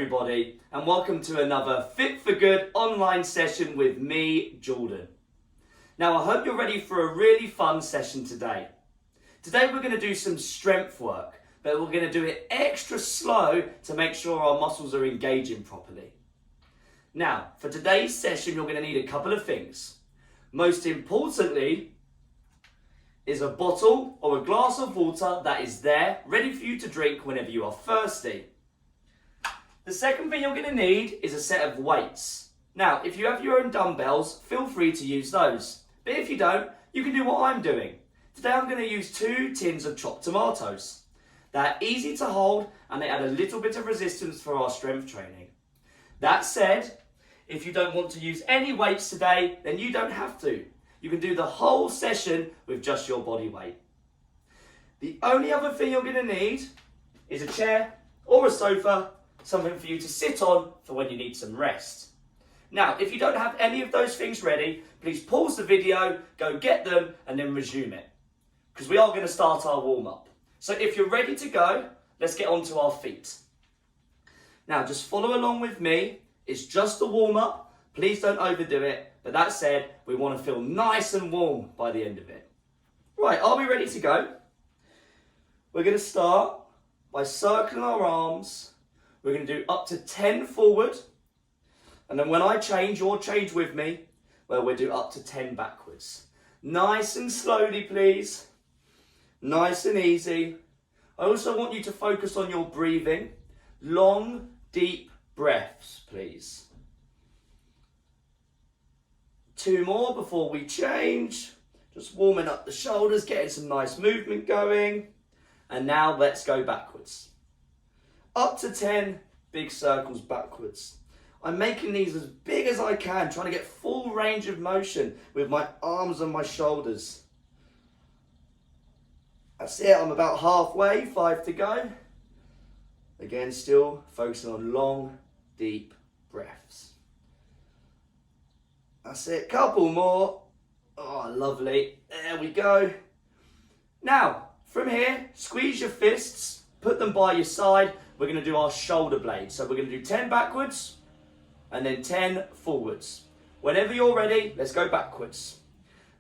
everybody, and welcome to another Fit for Good online session with me, Jordan. Now I hope you're ready for a really fun session today. Today we're going to do some strength work, but we're going to do it extra slow to make sure our muscles are engaging properly. Now, for today's session you're going to need a couple of things. Most importantly is a bottle or a glass of water that is there, ready for you to drink whenever you are thirsty. The second thing you're going to need is a set of weights. Now, if you have your own dumbbells, feel free to use those. But if you don't, you can do what I'm doing. Today I'm going to use 2 tins of chopped tomatoes. They're easy to hold and they add a little bit of resistance for our strength training. That said, if you don't want to use any weights today, then you don't have to. You can do the whole session with just your body weight. The only other thing you're going to need is a chair or a sofa, something for you to sit on for when you need some rest. Now, if you don't have any of those things ready, please pause the video, go get them, and then resume it. Because we are going to start our warm-up. So if you're ready to go, let's get onto our feet. Now, just follow along with me. It's just a warm-up. Please don't overdo it. But that said, we want to feel nice and warm by the end of it. Right, are we ready to go? We're going to start by circling our arms. We're going to do up to 10 forward. And then when I change, you'll change with me, where we'll do up to 10 backwards. Nice and slowly, please. Nice and easy. I also want you to focus on your breathing. Long, deep breaths, please. 2 more before we change. Just warming up the shoulders, getting some nice movement going. And now let's go backwards. Up to 10 big circles backwards. I'm making these as big as I can, trying to get full range of motion with my arms and my shoulders. That's it, I'm about halfway, 5 to go. Again, still focusing on long, deep breaths. That's it, couple more. Oh, lovely. There we go. Now, from here, squeeze your fists, put them by your side. We're going to do our shoulder blades. So we're going to do 10 backwards and then 10 forwards. Whenever you're ready, let's go backwards.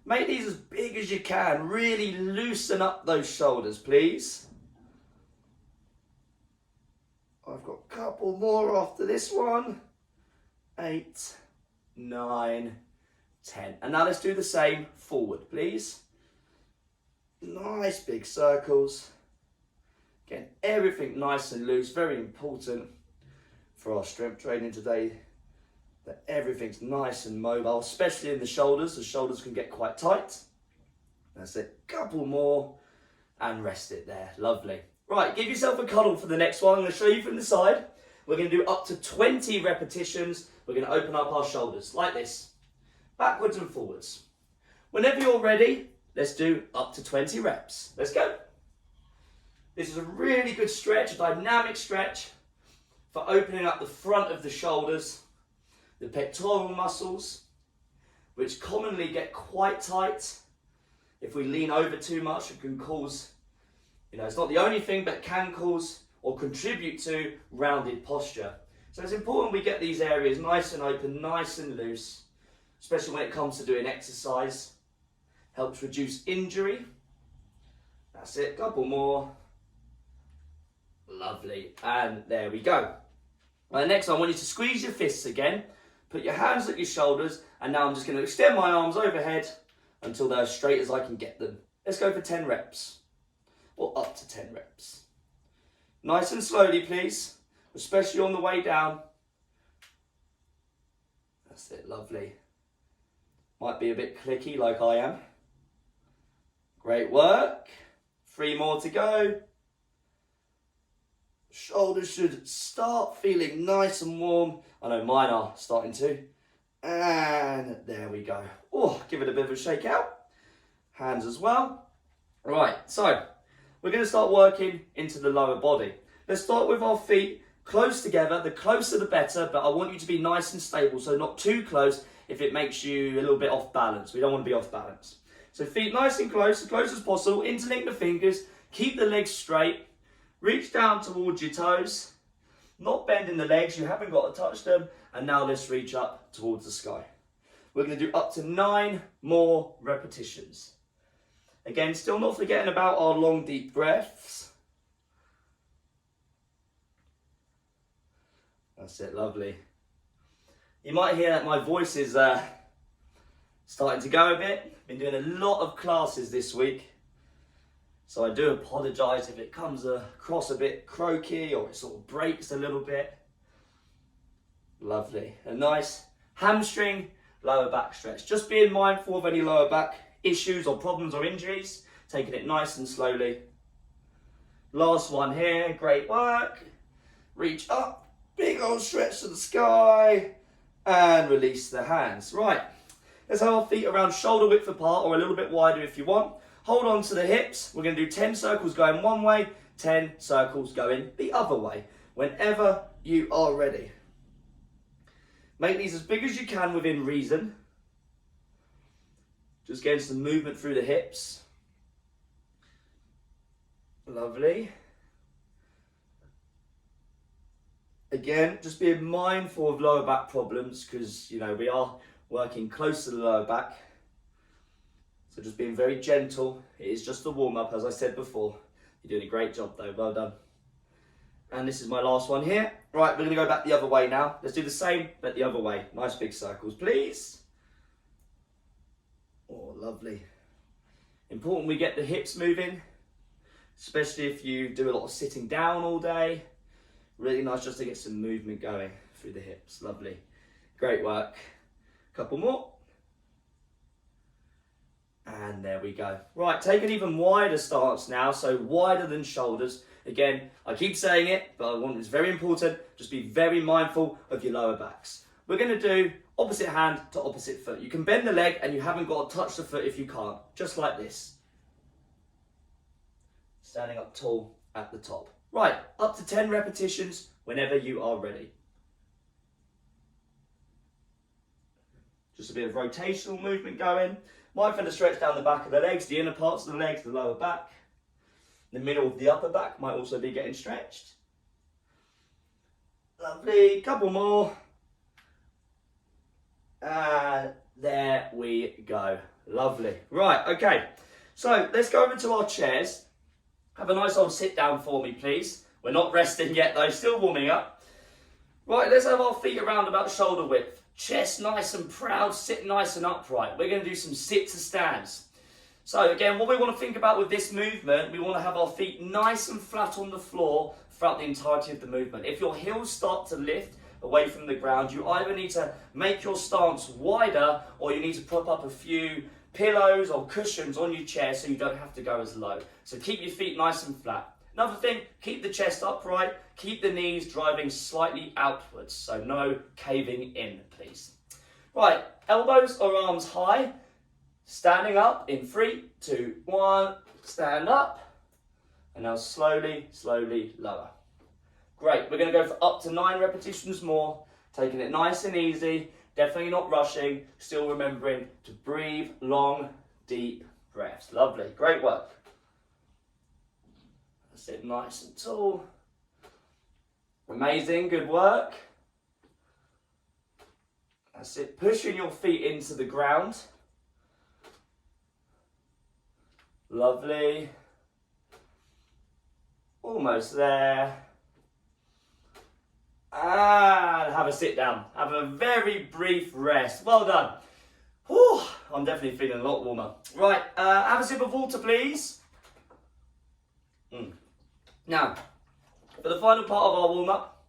Make these as big as you can. Really loosen up those shoulders, please. I've got a couple more after this one. 8, 9, 10. And now let's do the same forward, please. Nice big circles. Again, everything nice and loose. Very important for our strength training today, that everything's nice and mobile, especially in the shoulders. The shoulders can get quite tight. That's it. Couple more and rest it there. Lovely. Right, give yourself a cuddle for the next one. I'm going to show you from the side. We're going to do up to 20 repetitions. We're going to open up our shoulders like this. Backwards and forwards. Whenever you're ready, let's do up to 20 reps. Let's go. This is a really good stretch, a dynamic stretch for opening up the front of the shoulders, the pectoral muscles, which commonly get quite tight. If we lean over too much, it can cause, it's not the only thing, but can cause or contribute to rounded posture. So it's important we get these areas nice and open, nice and loose, especially when it comes to doing exercise. Helps reduce injury. That's it, couple more. Lovely, and there we go. Right, next I want you to squeeze your fists again, put your hands at your shoulders, and now I'm just going to extend my arms overhead until they're as straight as I can get them. Let's go for 10 reps, or up to 10 reps. Nice and slowly, please, especially on the way down. That's it, lovely. Might be a bit clicky like I am. Great work. 3 more to go. Shoulders should start feeling nice and warm. I know mine are starting to. And there we go. Oh, give it a bit of a shake out. Hands as well. Right, so we're going to start working into the lower body. Let's start with our feet close together. The closer the better, but I want you to be nice and stable, so not too close if it makes you a little bit off balance. We don't want to be off balance. So feet nice and close as possible. Interlink the fingers. Keep the legs straight. Reach down towards your toes. Not bending the legs, you haven't got to touch them. And now let's reach up towards the sky. We're going to do up to 9 more repetitions. Again, still not forgetting about our long, deep breaths. That's it, lovely. You might hear that my voice is starting to go a bit. Been doing a lot of classes this week. So I do apologise if it comes across a bit croaky or it sort of breaks a little bit. Lovely. A nice hamstring, lower back stretch. Just being mindful of any lower back issues or problems or injuries. Taking it nice and slowly. Last one here. Great work. Reach up. Big old stretch to the sky. And release the hands. Right. Let's have our feet around shoulder width apart or a little bit wider if you want. Hold on to the hips. We're going to do 10 circles going one way, 10 circles going the other way. Whenever you are ready. Make these as big as you can within reason. Just getting some movement through the hips. Lovely. Again, just being mindful of lower back problems because, you know, we are working close to the lower back. So just being very gentle. It is just a warm-up, as I said before. You're doing a great job though, well done. And this is my last one here. Right, we're gonna go back the other way now. Let's do the same, but the other way. Nice big circles, please. Oh, lovely. Important we get the hips moving, especially if you do a lot of sitting down all day. Really nice just to get some movement going through the hips, lovely. Great work. Couple more. And there we go. Right, take an even wider stance now, so wider than shoulders. Again, I keep saying it, but it's very important. Just be very mindful of your lower backs. We're going to do opposite hand to opposite foot. You can bend the leg and you haven't got to touch the foot if you can't. Just like this. Standing up tall at the top. Right, up to 10 repetitions whenever you are ready. Just a bit of rotational movement going. Mindful to stretch down the back of the legs, the inner parts of the legs, the lower back. The middle of the upper back might also be getting stretched. Lovely, couple more. And there we go. Lovely. Right, okay. So let's go over to our chairs. Have a nice old sit down for me, please. We're not resting yet though, still warming up. Right, let's have our feet around about shoulder width. Chest nice and proud, sit nice and upright. We're going to do some sit to stands. So again, what we want to think about with this movement, we want to have our feet nice and flat on the floor throughout the entirety of the movement. If your heels start to lift away from the ground, you either need to make your stance wider or you need to prop up a few pillows or cushions on your chair so you don't have to go as low. So keep your feet nice and flat. Another thing, keep the chest upright, keep the knees driving slightly outwards, so no caving in, please. Right, elbows or arms high, standing up in 3, 2, 1, stand up, and now slowly, slowly lower. Great, we're going to go for up to 9 repetitions more, taking it nice and easy, definitely not rushing, still remembering to breathe long, deep breaths. Lovely, great work. Sit nice and tall. Amazing, good work. That's it, pushing your feet into the ground. Lovely. Almost there. And have a sit down. Have a very brief rest. Well done. Whew, I'm definitely feeling a lot warmer. Right, have a sip of water, please. Now, for the final part of our warm-up,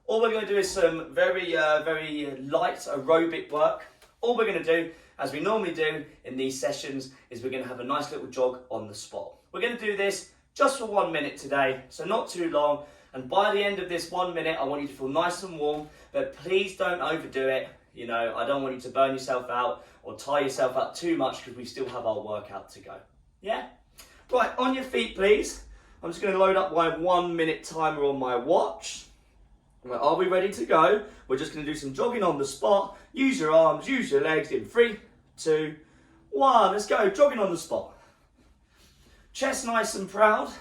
all we're going to do is some very light aerobic work. All we're going to do, as we normally do in these sessions, is we're going to have a nice little jog on the spot. We're going to do this just for 1 minute today, so not too long. And by the end of this 1 minute, I want you to feel nice and warm, but please don't overdo it. You know, I don't want you to burn yourself out or tire yourself out too much because we still have our workout to go. Yeah? Right, on your feet, please. I'm just going to load up my 1 minute timer on my watch. Right, are we ready to go? We're just going to do some jogging on the spot. Use your arms, use your legs in 3, 2, 1. Let's go, jogging on the spot. Chest nice and proud.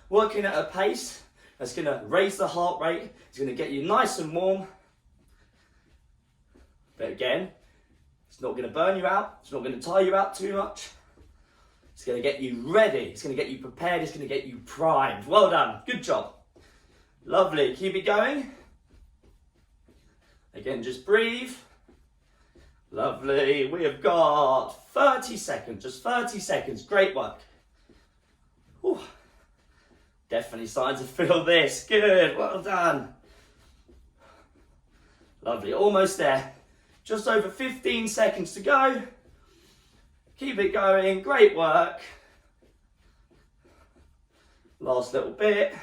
Working at a pace That's going to raise the heart rate. It's going to get you nice and warm. But again, it's not going to burn you out. It's not going to tire you out too much. It's going to get you ready. It's going to get you prepared. It's going to get you primed. Well done. Good job. Lovely. Keep it going. Again, just breathe. Lovely. We have got 30 seconds. Just 30 seconds. Great work. Whew. Definitely starting to feel this. Good. Well done. Lovely. Almost there. Just over 15 seconds to go. Keep it going. Great work. Last little bit.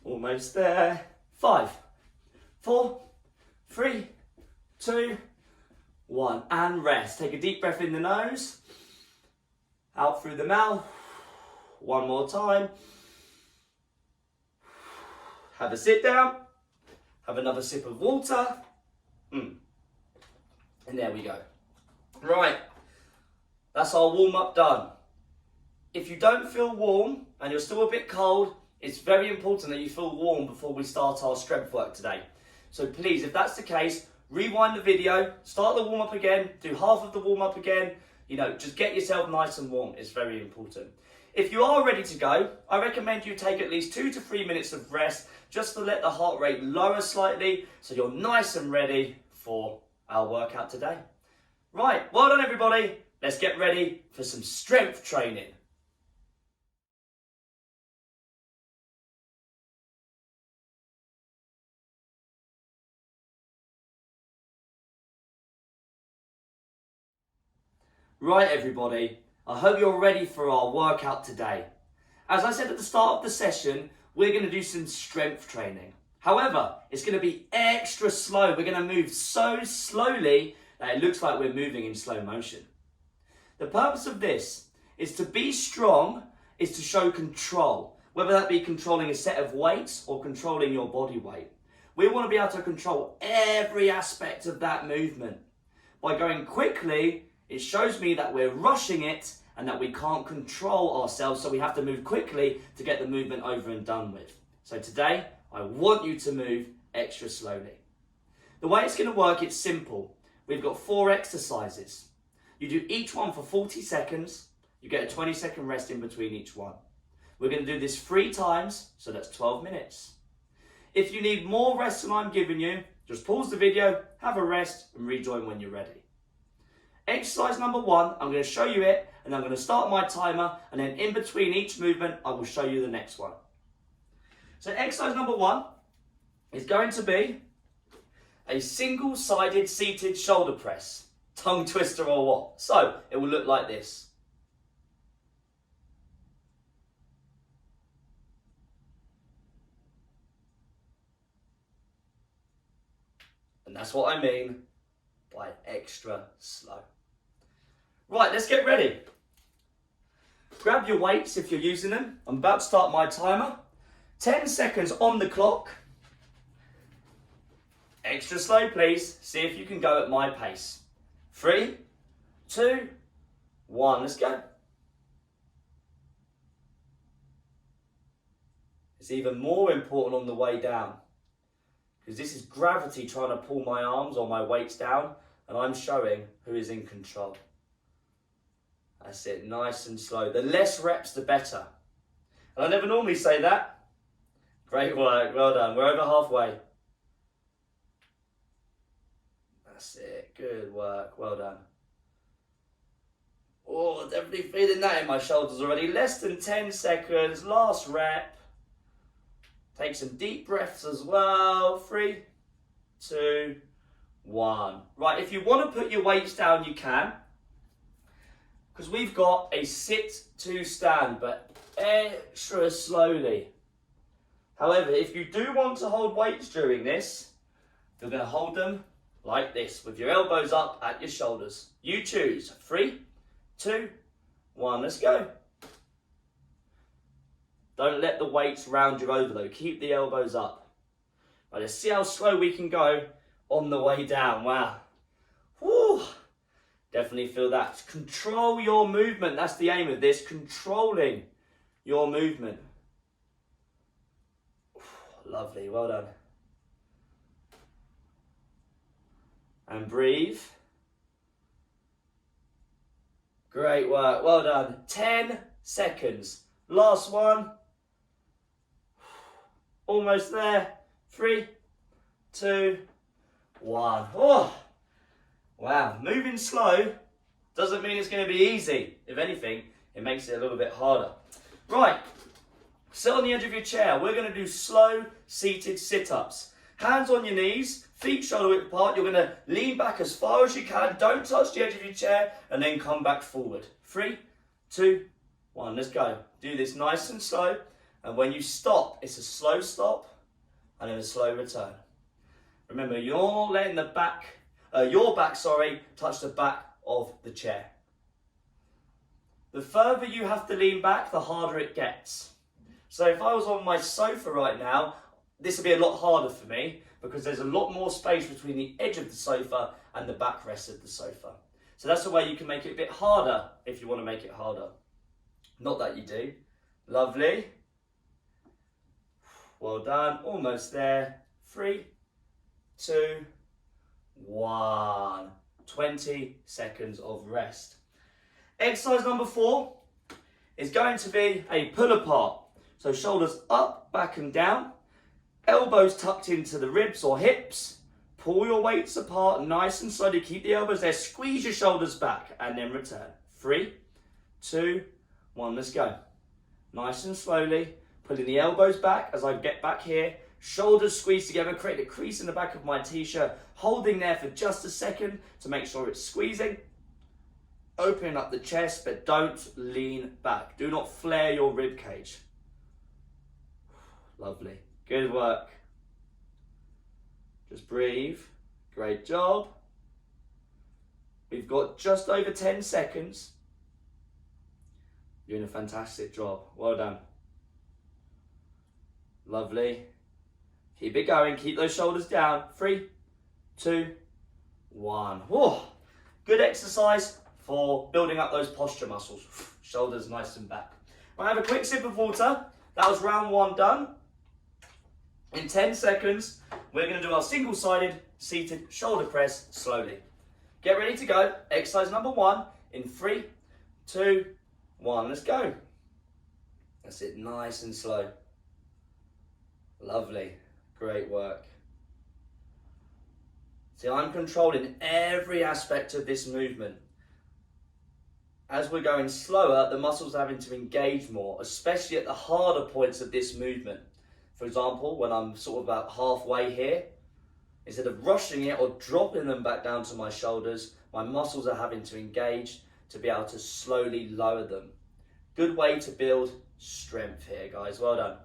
Almost there. 5, 4, 3, 2, 1. And rest. Take a deep breath in the nose. Out through the mouth. One more time. Have a sit down. Have another sip of water. And there we go. Right. That's our warm-up done. If you don't feel warm and you're still a bit cold, it's very important that you feel warm before we start our strength work today. So please, if that's the case, rewind the video, start the warm-up again, do half of the warm-up again. Just get yourself nice and warm. It's very important. If you are ready to go, I recommend you take at least 2 to 3 minutes of rest just to let the heart rate lower slightly so you're nice and ready for our workout today. Right, well done everybody. Let's get ready for some strength training. Right everybody, I hope you're ready for our workout today. As I said at the start of the session, we're going to do some strength training. However, it's going to be extra slow. We're going to move so slowly that it looks like we're moving in slow motion. The purpose of this is to be strong, is to show control, whether that be controlling a set of weights or controlling your body weight. We want to be able to control every aspect of that movement. By going quickly, it shows me that we're rushing it and that we can't control ourselves, so we have to move quickly to get the movement over and done with. So today, I want you to move extra slowly. The way it's going to work, it's simple. We've got 4 exercises. You do each one for 40 seconds. You get a 20-second rest in between each one. We're going to do this 3 times, so that's 12 minutes. If you need more rest than I'm giving you, just pause the video, have a rest, and rejoin when you're ready. Exercise number 1, I'm going to show you it, and I'm going to start my timer, and then in between each movement, I will show you the next one. So exercise number 1 is going to be a single-sided seated shoulder press, tongue twister or what. So it will look like this. And that's what I mean by extra slow. Right, let's get ready. Grab your weights if you're using them. I'm about to start my timer. 10 seconds on the clock. Extra slow, please. See if you can go at my pace. 3, 2, 1, let's go. It's even more important on the way down, because this is gravity trying to pull my arms or my weights down, and I'm showing who is in control. That's it, nice and slow. The less reps, the better. And I never normally say that. Great work, well done. We're over halfway. That's it, good work, well done. Oh, definitely feeling that in my shoulders already. Less than 10 seconds, last rep. Take some deep breaths as well. 3, 2, 1. Right, if you want to put your weights down, you can. Because we've got a sit to stand, but extra slowly. However, if you do want to hold weights during this, you're going to hold them like this, with your elbows up at your shoulders. You choose. 3, 2, 1, let's go. Don't let the weights round you over though. Keep the elbows up. Right, let's see how slow we can go on the way down. Wow. Woo. Definitely feel that. Control your movement. That's the aim of this. Controlling your movement. Lovely, well done. And breathe. Great work, well done. 10 seconds. Last one. Almost there. 3, 2, 1. Oh, wow. Moving slow doesn't mean it's going to be easy. If anything, it makes it a little bit harder. Right. Sit on the edge of your chair. We're going to do slow seated sit-ups. Hands on your knees, feet shoulder width apart. You're going to lean back as far as you can. Don't touch the edge of your chair and then come back forward. 3, 2, 1. Let's go. Do this nice and slow. And when you stop, it's a slow stop and then a slow return. Remember, you're not letting your back touch the back of the chair. The further you have to lean back, the harder it gets. So if I was on my sofa right now, this would be a lot harder for me because there's a lot more space between the edge of the sofa and the backrest of the sofa. So that's the way you can make it a bit harder if you want to make it harder. Not that you do. Lovely. Well done. Almost there. 3, 2, 1. 20 seconds of rest. Exercise number 4 is going to be a pull apart. So shoulders up, back and down. Elbows tucked into the ribs or hips. Pull your weights apart nice and slowly. Keep the elbows there. Squeeze your shoulders back and then return. 3, 2, 1. Let's go. Nice and slowly. Pulling the elbows back as I get back here. Shoulders squeeze together. Create a crease in the back of my t-shirt. Holding there for just a second to make sure it's squeezing. Opening up the chest, but don't lean back. Do not flare your rib cage. Lovely. Good work. Just breathe. Great job. We've got just over 10 seconds. You're doing a fantastic job. Well done. Lovely. Keep it going. Keep those shoulders down. 3, 2, 1. Whoa. Good exercise for building up those posture muscles. Shoulders nice and back. I'll have a quick sip of water. That was round 1 done. In 10 seconds, we're going to do our single-sided seated shoulder press slowly. Get ready to go. Exercise number 1 in 3, 2, 1. Let's go. That's it. Nice and slow. Lovely. Great work. See, I'm controlling every aspect of this movement. As we're going slower, the muscles are having to engage more, especially at the harder points of this movement. For example, when I'm sort of about halfway here, instead of rushing it or dropping them back down to my shoulders, my muscles are having to engage to be able to slowly lower them. Good way to build strength here, guys. Well done.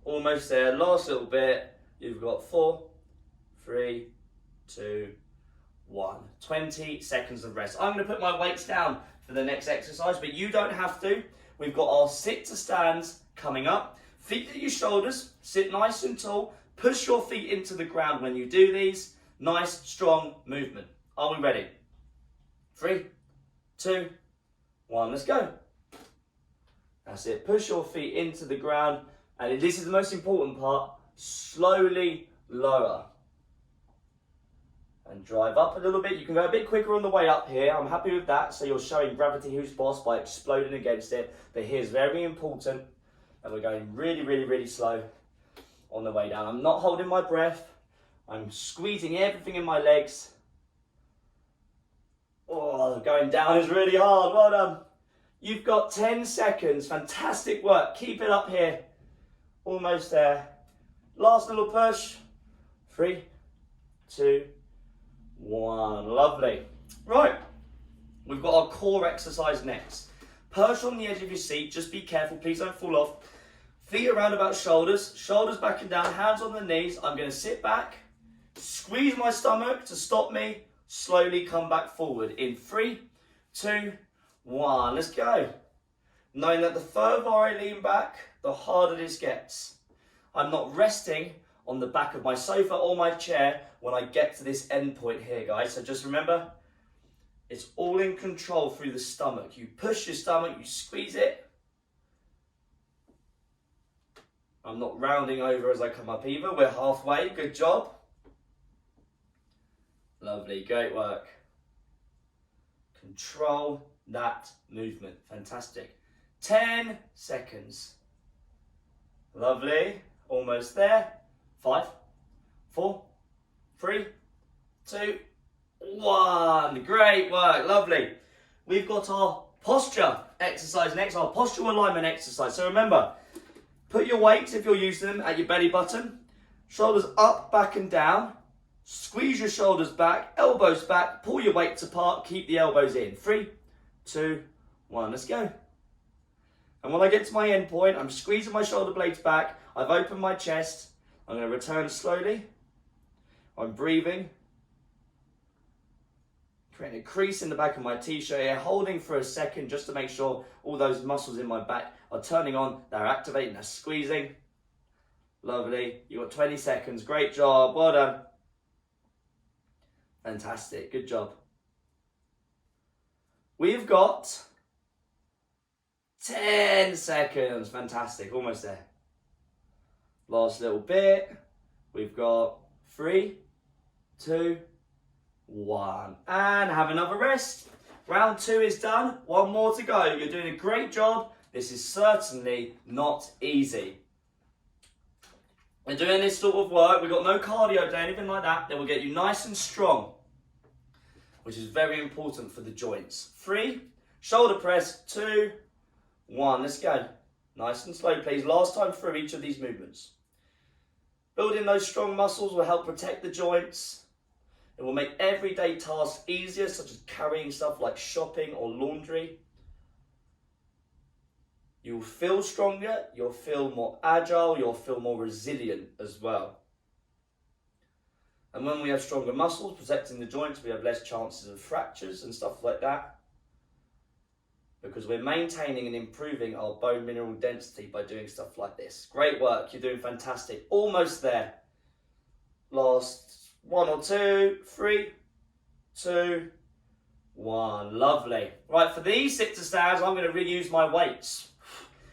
Almost there. Last little bit. You've got 4, 3, 2, 1. 20 seconds of rest. I'm going to put my weights down for the next exercise, but you don't have to. We've got our sit to stands coming up. Feet at your shoulders, sit nice and tall. Push your feet into the ground when you do these. Nice, strong movement. Are we ready? 3, 2, 1, let's go. That's it. Push your feet into the ground. And this is the most important part. Slowly lower. And drive up a little bit. You can go a bit quicker on the way up here. I'm happy with that. So you're showing gravity who's boss by exploding against it. But here's very important. And we're going really, really, really slow on the way down. I'm not holding my breath. I'm squeezing everything in my legs. Oh, going down is really hard. Well done. You've got 10 seconds. Fantastic work. Keep it up here. Almost there. Last little push. 3, 2, 1. Lovely. Right. We've got our core exercise next. Perch on the edge of your seat. Just be careful. Please don't fall off. Feet around about shoulders. Shoulders back and down. Hands on the knees. I'm going to sit back. Squeeze my stomach to stop me. Slowly come back forward. In 3, 2, 1. Let's go. Knowing that the further I lean back, the harder this gets. I'm not resting on the back of my sofa or my chair when I get to this end point here, guys. So just remember, it's all in control through the stomach. You push your stomach, you squeeze it. I'm not rounding over as I come up either. We're halfway. Good job. Lovely. Great work. Control that movement. Fantastic. 10 seconds. Lovely. Almost there. 5, 4, 3, 2, 1. Great work. Lovely. We've got our posture exercise next, our posture alignment exercise. So remember, put your weights, if you're using them, at your belly button. Shoulders up, back and down. Squeeze your shoulders back, elbows back, pull your weights apart, keep the elbows in. 3, 2, 1, let's go. And when I get to my end point, I'm squeezing my shoulder blades back, I've opened my chest, I'm going to return slowly. I'm breathing. Creating a crease in the back of my t-shirt here, holding for a second just to make sure all those muscles in my back are turning on, they're activating, they're squeezing. Lovely. You've got 20 seconds. Great job. Well done. Fantastic. Good job. We've got 10 seconds. Fantastic. Almost there. Last little bit. We've got 3, 2, 1. And have another rest. Round 2 is done. 1 more to go. You're doing a great job. This is certainly not easy. We're doing this sort of work. We've got no cardio day, anything like that. That will get you nice and strong, which is very important for the joints. 3, shoulder press, 2, 1. Let's go. Nice and slow, please. Last time through each of these movements. Building those strong muscles will help protect the joints. It will make everyday tasks easier, such as carrying stuff like shopping or laundry. You'll feel stronger, you'll feel more agile, you'll feel more resilient as well. And when we have stronger muscles protecting the joints, we have less chances of fractures and stuff like that, because we're maintaining and improving our bone mineral density by doing stuff like this. Great work, you're doing fantastic. Almost there. Last 1 or 2, 3, 2, 1. Lovely. Right, for these sit to stands, I'm going to reuse my weights.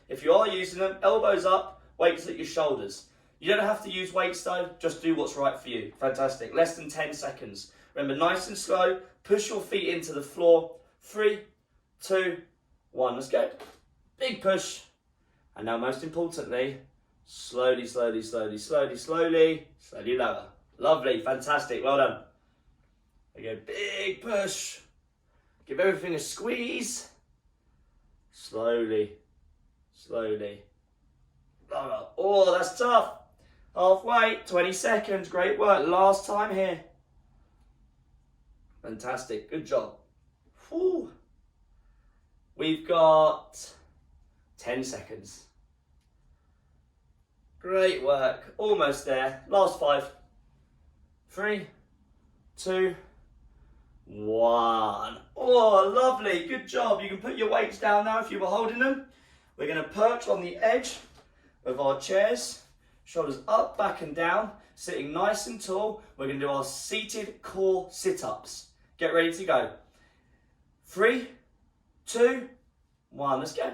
If you are using them, elbows up, weights at your shoulders. You don't have to use weights though, just do what's right for you. Fantastic. Less than 10 seconds. Remember, nice and slow. Push your feet into the floor. 3, 2, 1. Let's go. Big push. And now most importantly, slowly, slowly, slowly, slowly, slowly, slowly lower. Lovely. Fantastic. Well done. Again, big push. Give everything a squeeze. Slowly. Slowly. Oh, that's tough. Halfway, 20 seconds. Great work. Last time here. Fantastic. Good job. Whew. We've got 10 seconds. Great work. Almost there. Last 5. 3, 2, 1. Oh, lovely. Good job. You can put your weights down now if you were holding them. We're going to perch on the edge of our chairs, shoulders up, back and down, sitting nice and tall. We're going to do our seated core sit-ups. Get ready to go. 3, 2, 1, let's go.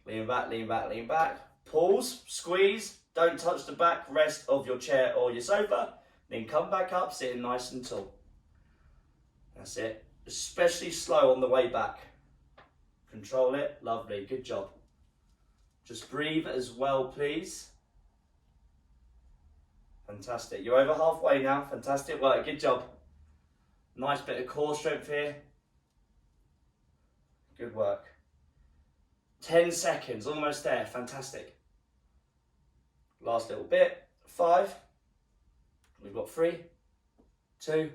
Lean back, lean back, lean back. Pause, squeeze, don't touch the back rest of your chair or your sofa. Then come back up, sitting nice and tall. That's it. Especially slow on the way back. Control it. Lovely. Good job. Just breathe as well, please. Fantastic. You're over halfway now. Fantastic work. Good job. Nice bit of core strength here. Good work. 10 seconds. Almost there. Fantastic. Last little bit. 5. We've got 3, 2,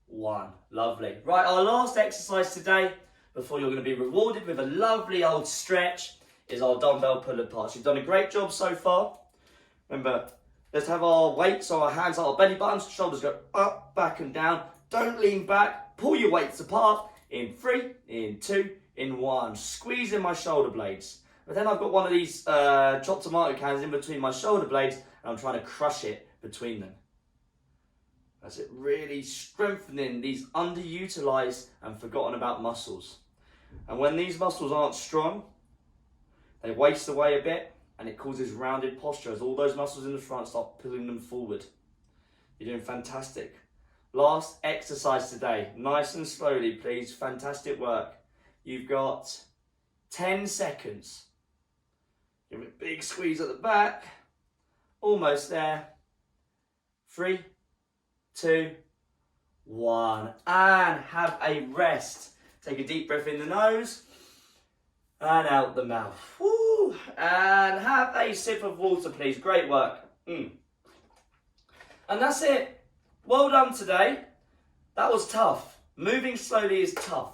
1. Lovely. Right, our last exercise today, before you're going to be rewarded with a lovely old stretch, is our dumbbell pull-apart. You've done a great job so far. Remember, let's have our weights, so our hands are our belly buttons, shoulders go up, back and down. Don't lean back. Pull your weights apart. In 3, in 2, in 1. Squeezing my shoulder blades. But then I've got one of these chopped tomato cans in between my shoulder blades, and I'm trying to crush it between them. That's it, really strengthening these underutilized and forgotten about muscles. And when these muscles aren't strong, they waste away a bit. and it causes rounded posture as all those muscles in the front start pulling them forward. You're doing fantastic. Last exercise today, nice and slowly please, fantastic work. You've got 10 seconds. Give it a big squeeze at the back, almost there. 3, 2, 1, and have a rest. Take a deep breath in the nose and out the mouth. Woo. And have a sip of water please, great work. And that's it. Well done today. That was tough. Moving slowly is tough.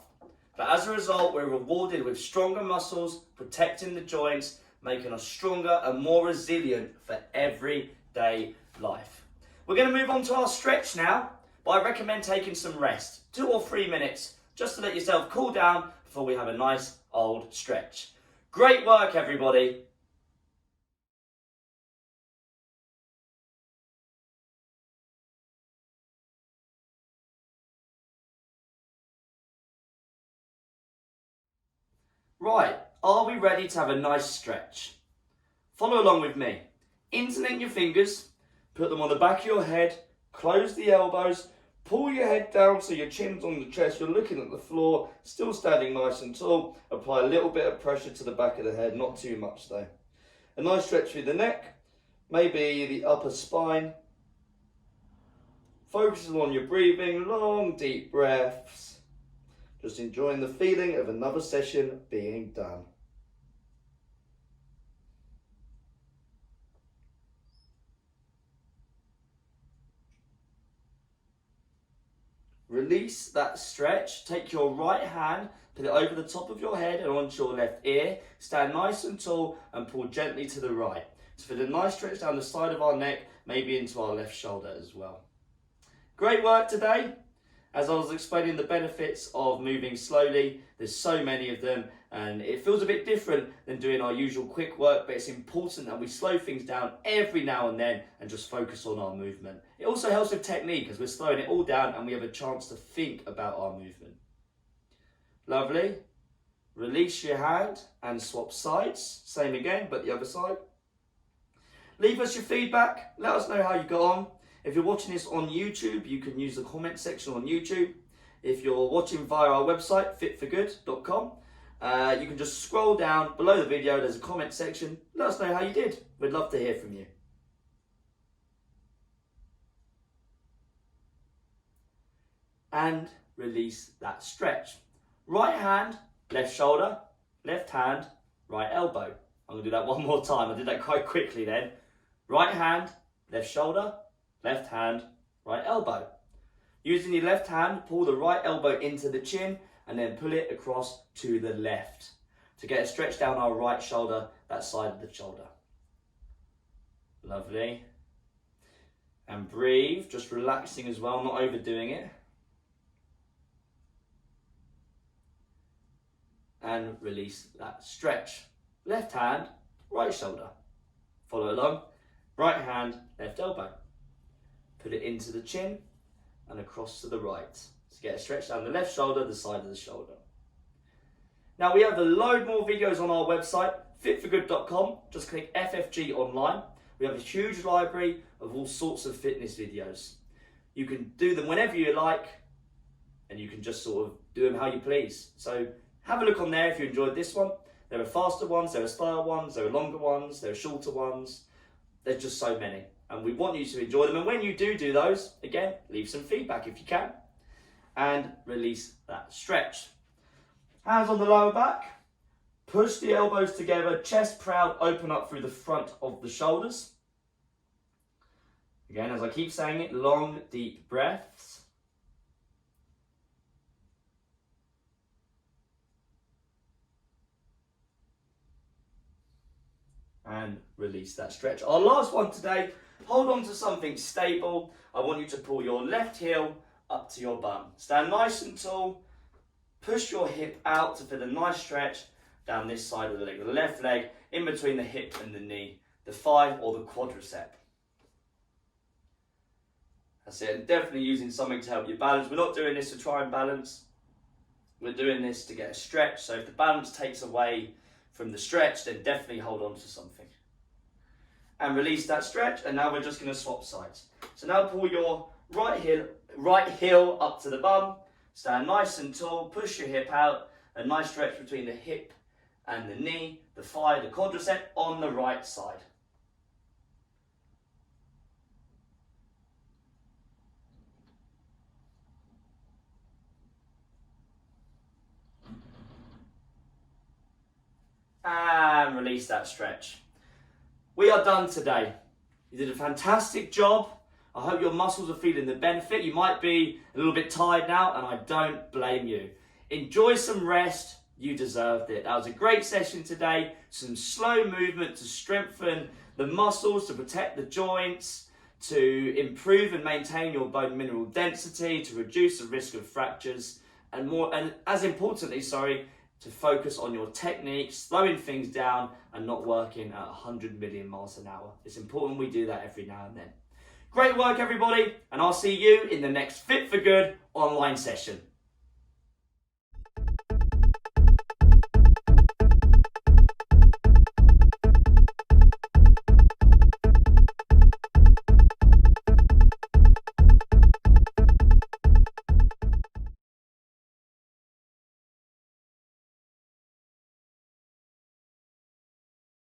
But as a result, we're rewarded with stronger muscles, protecting the joints, making us stronger and more resilient for everyday life. We're going to move on to our stretch now, but I recommend taking some rest. 2 or 3 minutes, just to let yourself cool down before we have a nice old stretch. Great work, everybody. Right, are we ready to have a nice stretch? Follow along with me. Interlink your fingers, put them on the back of your head, close the elbows, pull your head down so your chin's on the chest, you're looking at the floor, still standing nice and tall. Apply a little bit of pressure to the back of the head, not too much though. A nice stretch through the neck, maybe the upper spine. Focusing on your breathing, long deep breaths. Just enjoying the feeling of another session being done. Release that stretch. Take your right hand, put it over the top of your head and onto your left ear. Stand nice and tall and pull gently to the right. So feel a nice stretch down the side of our neck, maybe into our left shoulder as well. Great work today. As I was explaining the benefits of moving slowly, there's so many of them and it feels a bit different than doing our usual quick work, but it's important that we slow things down every now and then and just focus on our movement. It also helps with technique as we're slowing it all down and we have a chance to think about our movement. Lovely. Release your hand and swap sides. Same again, but the other side. Leave us your feedback. Let us know how you got on. If you're watching this on YouTube, you can use the comment section on YouTube. If you're watching via our website, fitforgood.com, you can just scroll down below the video. There's a comment section. Let us know how you did. We'd love to hear from you. And release that stretch. Right hand, left shoulder, left hand, right elbow. I'm going to do that one more time. I did that quite quickly then. Right hand, left shoulder, left hand, right elbow. Using your left hand, pull the right elbow into the chin and then pull it across to the left to get a stretch down our right shoulder, that side of the shoulder. Lovely. And breathe, just relaxing as well, not overdoing it. And release that stretch. Left hand, right shoulder. Follow along. Right hand, left elbow. Put it into the chin and across to the right. So get a stretch down the left shoulder, the side of the shoulder. Now we have a load more videos on our website, fitforgood.com. Just click FFG online. We have a huge library of all sorts of fitness videos. You can do them whenever you like and you can just sort of do them how you please. So have a look on there if you enjoyed this one. There are faster ones, there are style ones, there are longer ones, there are shorter ones. There's just so many. And we want you to enjoy them. And when you do those, again, leave some feedback if you can. And release that stretch. Hands on the lower back. Push the elbows together, chest proud, open up through the front of the shoulders. Again, as I keep saying it, long, deep breaths. And release that stretch. Our last one today, hold on to something stable. I want you to pull your left heel up to your bum. Stand nice and tall. Push your hip out to feel a nice stretch down this side of the leg. The left leg in between the hip and the knee. The thigh or the quadricep. That's it. And definitely using something to help you balance. We're not doing this to try and balance. We're doing this to get a stretch. So if the balance takes away from the stretch, then definitely hold on to something. and release that stretch. And now we're just going to swap sides. So now pull your right heel up to the bum, stand nice and tall, push your hip out, a nice stretch between the hip and the knee, the thigh, the quadricep on the right side. And release that stretch. We are done today. You did a fantastic job. I hope your muscles are feeling the benefit. You might be a little bit tired now, and I don't blame you. Enjoy some rest. You deserved it. That was a great session today. Some slow movement to strengthen the muscles, to protect the joints, to improve and maintain your bone mineral density, to reduce the risk of fractures, and as importantly, to focus on your technique, slowing things down and not working at 100 million miles an hour. It's important we do that every now and then. Great work, everybody, and I'll see you in the next Fit for Good online session.